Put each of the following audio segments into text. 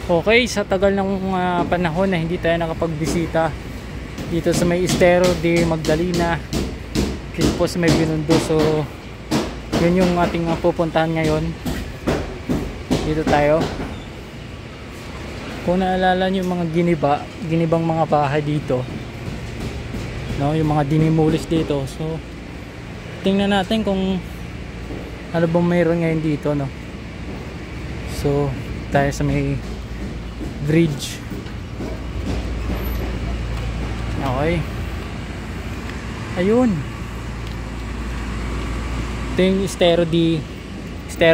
Okay, sa tagal ng panahon na hindi tayo nakapagbisita dito sa may Estero de Magdalena, dito po sa may Binondo. So yun yung ating pupuntahan ngayon. Dito tayo. Kung naalala nyo yung mga ginibang mga bahay dito, no, yung mga dinimulis dito. So tingnan natin kung ano bang mayroon ngayon dito, no. So tayo sa may bridge. Okay, ayun, ito yung Estero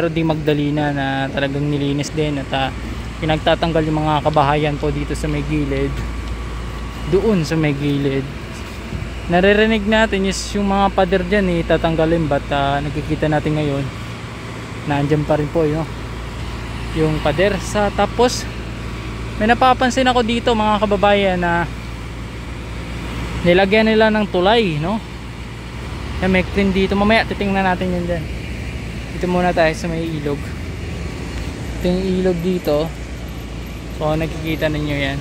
de Magdalena na talagang nilinis din at pinagtatanggal yung mga kabahayan po dito sa may gilid. Doon sa may gilid naririnig natin yung mga pader dyan tatanggalin, but nakikita natin ngayon na andyan pa rin po yung pader sa. Tapos may napapansin ako dito mga kababayan na nilagyan nila ng tulay, no? Yan, may clean dito. Mamaya titingnan natin yun dyan. Dito muna tayo sa may ilog. Ito yung ilog dito. So nakikita ninyo yan,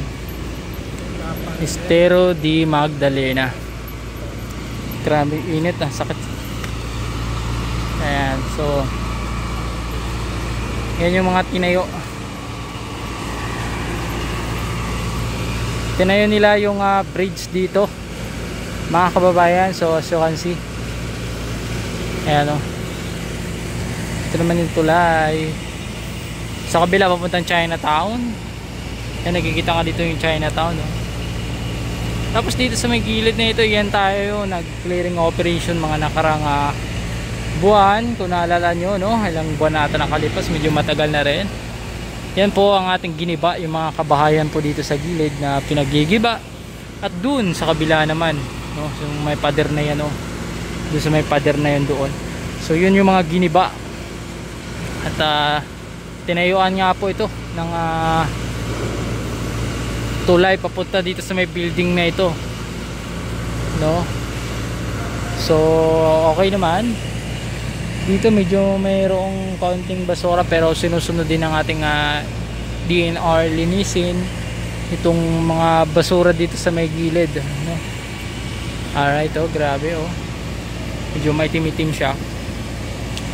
Estero de Magdalena. Grabe init, sakit. Ayan, so yan yung mga tinayo. Tinayo nila yung bridge dito mga kababayan. So as you can see, ayan o, ito naman yung tulay sa kabila papuntang Chinatown. Yan, nakikita nga dito yung Chinatown, no? Tapos dito sa may gilid na ito, yan tayo nag clearing operation mga nakarang buwan. Kung naalala nyo, no, ilang buwan na ata nakalipas, medyo matagal na rin. Yan po ang ating giniba, yung mga kabahayan po dito sa gilid na pinagigiba. At dun sa kabila naman, no, yung may pader na yan, no, dun sa may pader na yan doon. So yun yung mga giniba. At tinayuan nga po ito ng tulay papunta dito sa may building na ito, no. So okay naman. Dito medyo mayroong kaunting basura, pero sinusunod din ng ating DNR linisin itong mga basura dito sa may gilid, no? Alright, grabe medyo may timitim siya.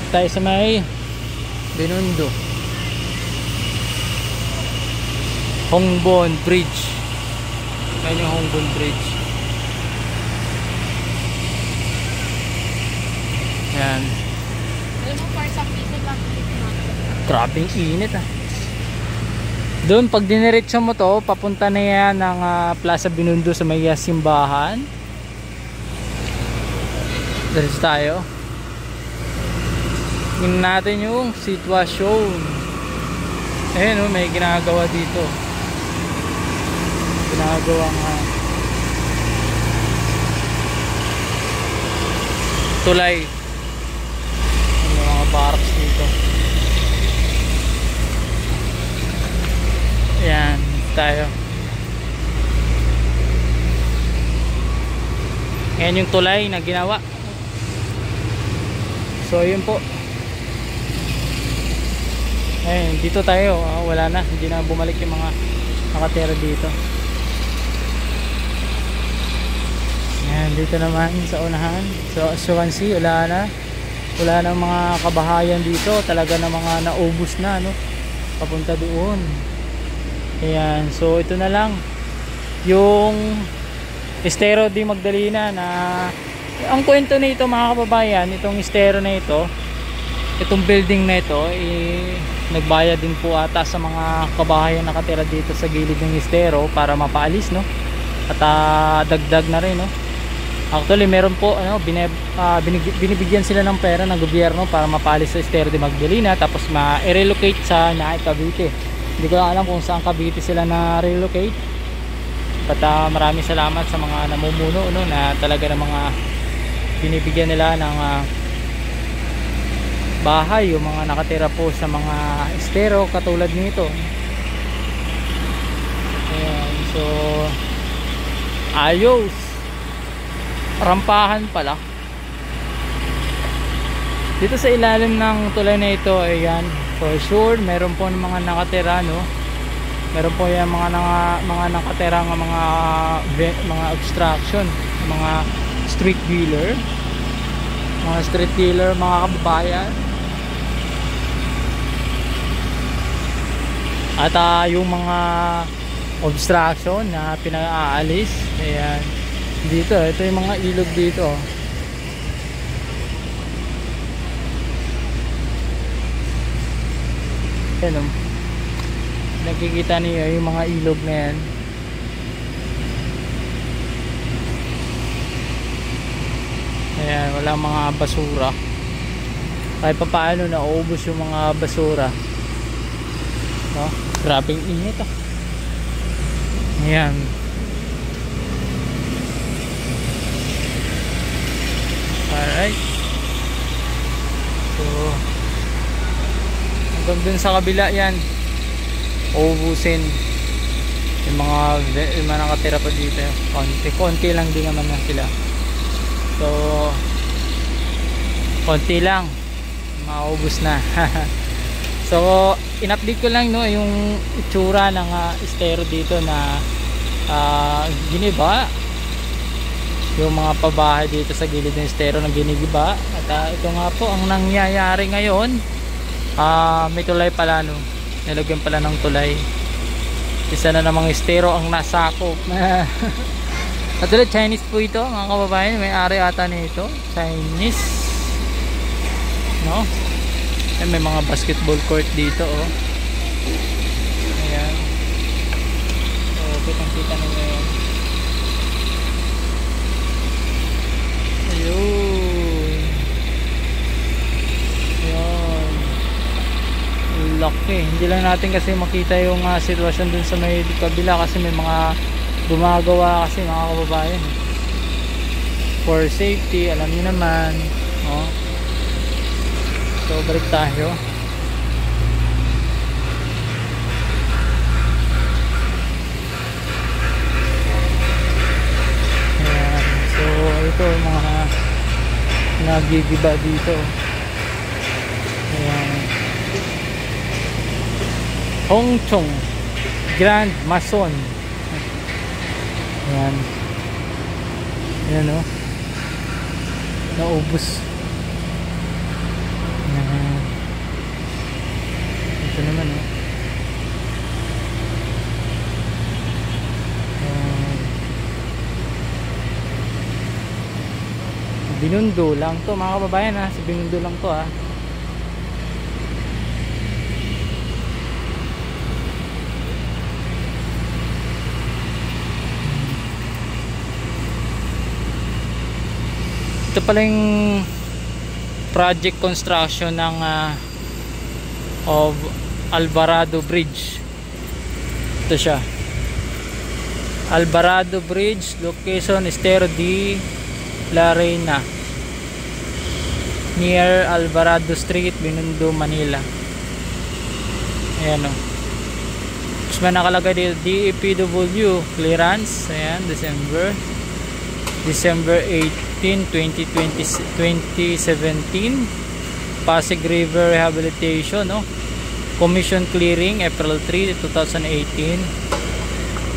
Tayo sa may Binondo, Hongbon Bridge. Ayan yung Hongbon Bridge. Ayan. Grabing init doon. Pag diniretso mo to, papunta na yan ng Plaza Binondo sa may simbahan. Diretso tayo. Tingnan natin yung sitwasyon. Ayan, may ginagawa dito. Ginagawang tulay. Yung mga barracks dito. Ayan, tayo. Ayan yung tulay na ginawa. So yun po. Ayan, dito tayo. Wala na, hindi na bumalik yung mga nakatira dito. Ayan, dito naman sa unahan. So as you can see, wala na mga kabahayan dito. Talaga na mga naubos na, no, papunta doon. Ayan, so ito na lang yung Estero de Magdalena na ang kwento nito mga kababayan. Itong Estero na ito, itong building na ito, nagbayad din po ata sa mga kabahayan nakatira dito sa gilid ng Estero para mapaalis, no? At dagdag na rin, no? Actually meron po binibigyan sila ng pera ng gobyerno para mapaalis sa Estero de Magdalena, tapos ma-relocate sa Cavite. Hindi ko lang alam kung saan Cavite sila na relocate. But maraming salamat sa mga namumuno, no, na talaga ng mga binibigyan nila ng bahay yung mga nakatira po sa mga Estero katulad nito. Ayan, so ayos, rampahan pala dito sa ilalim ng tulay na ito. Ayan, for sure meron po ng mga nakatira, no, Meron po yan mga nakaterang mga obstruction, mga street dealer, mga kababayan. At yung mga obstruction na pinaalis, ayan, dito, ito yung mga ilog dito. Ayan, nakikita niyo yung mga ilog na yan. Ayan, walang mga basura. Kahit pa paano naubos yung mga basura, no? Grabing init ah. Ayan. Alright. So hanggang dun sa kabila yan, ubusin yung mga nakatira pa dito. Konti lang din naman na sila. So konti lang, maubos na. So in-update ko lang, no, yung itsura ng estero dito na giniba. Yung mga pabahay dito sa gilid ng estero na ginigiba. At ito nga po ang nangyayari ngayon. May tulay pala, no, nilagyan pala ng tulay. Isa na namang estero ang nasakop. At ulit, Chinese po ito mga kababayan. May ari ata nito, Chinese, no? May mga basketball court dito, oh. Ayan. So kitang-kita nyo ngayon. Ayun. Ayan. Laki. Hindi lang natin kasi makita yung sitwasyon dun sa may kabila kasi may mga gumagawa kasi, mga kababayan. For safety, alam niyo naman, oh. So balik tayo. Ayan. So ito mga nagigiba dito. Ayan. Hong Chong Grand Mason. Ayan. Ayan, oh. Naubos. Ito naman, oh. Binundo lang to mga kababayan, ha. Sa Binundo lang to, ha. Ito pala yung project construction ng of Alvarado Bridge. Ito siya, Alvarado Bridge, location Estero de la Reina, near Alvarado Street, Binondo, Manila. Ayan, o. Tapos may nakalagay dito DEPW clearance. Ayan, December 18, 2017. Pasig River Rehabilitation, no? Commission clearing April 3, 2018.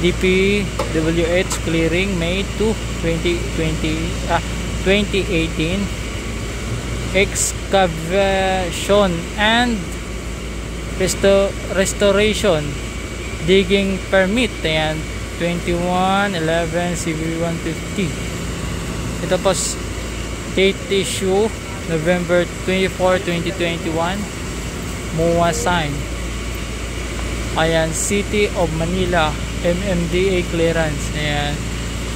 DPWH clearing May 2, 2018. Excavation and restoration digging permit, ayan, 21/11 CV 150. Ito po date issue November 24, 2021. MOA sign. Ayan, City of Manila MMDA clearance. Ayan,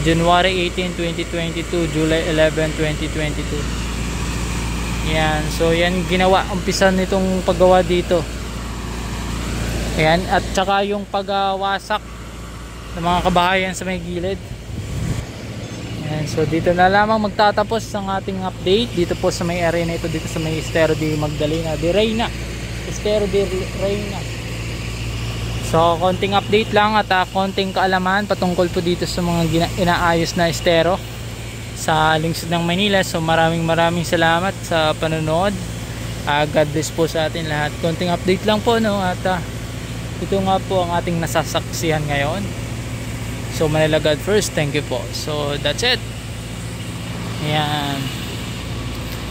January 18, 2022, July 11, 2022. Ayan, so yan ginawa, umpisa nitong paggawa dito. Ayan, at saka yung pagwasak ng mga kabahayan sa may gilid. Ayan, so dito na lamang magtatapos ang ating update dito po sa may area na ito, dito sa may Estero de Magdalena de Reina, Estero de Reina. So konting update lang at konting kaalaman patungkol po dito sa mga inaayos na estero sa lungsod ng Manila. So maraming salamat sa panonood. God bless po sa atin lahat. Konting update lang po, no, at ito nga po ang ating nasasaksihan ngayon. So Manila God first, thank you po. So that's it. Ayan,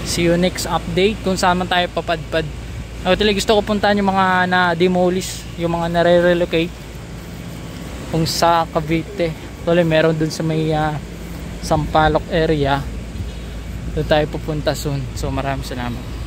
see you next update kung saan man tayo papadpad. Actually gusto ko puntahan yung mga na-demolish, yung mga nare-relocate kung sa Cavite. Actually meron dun sa may Sampaloc area, doon tayo pupunta soon. So maraming salamat.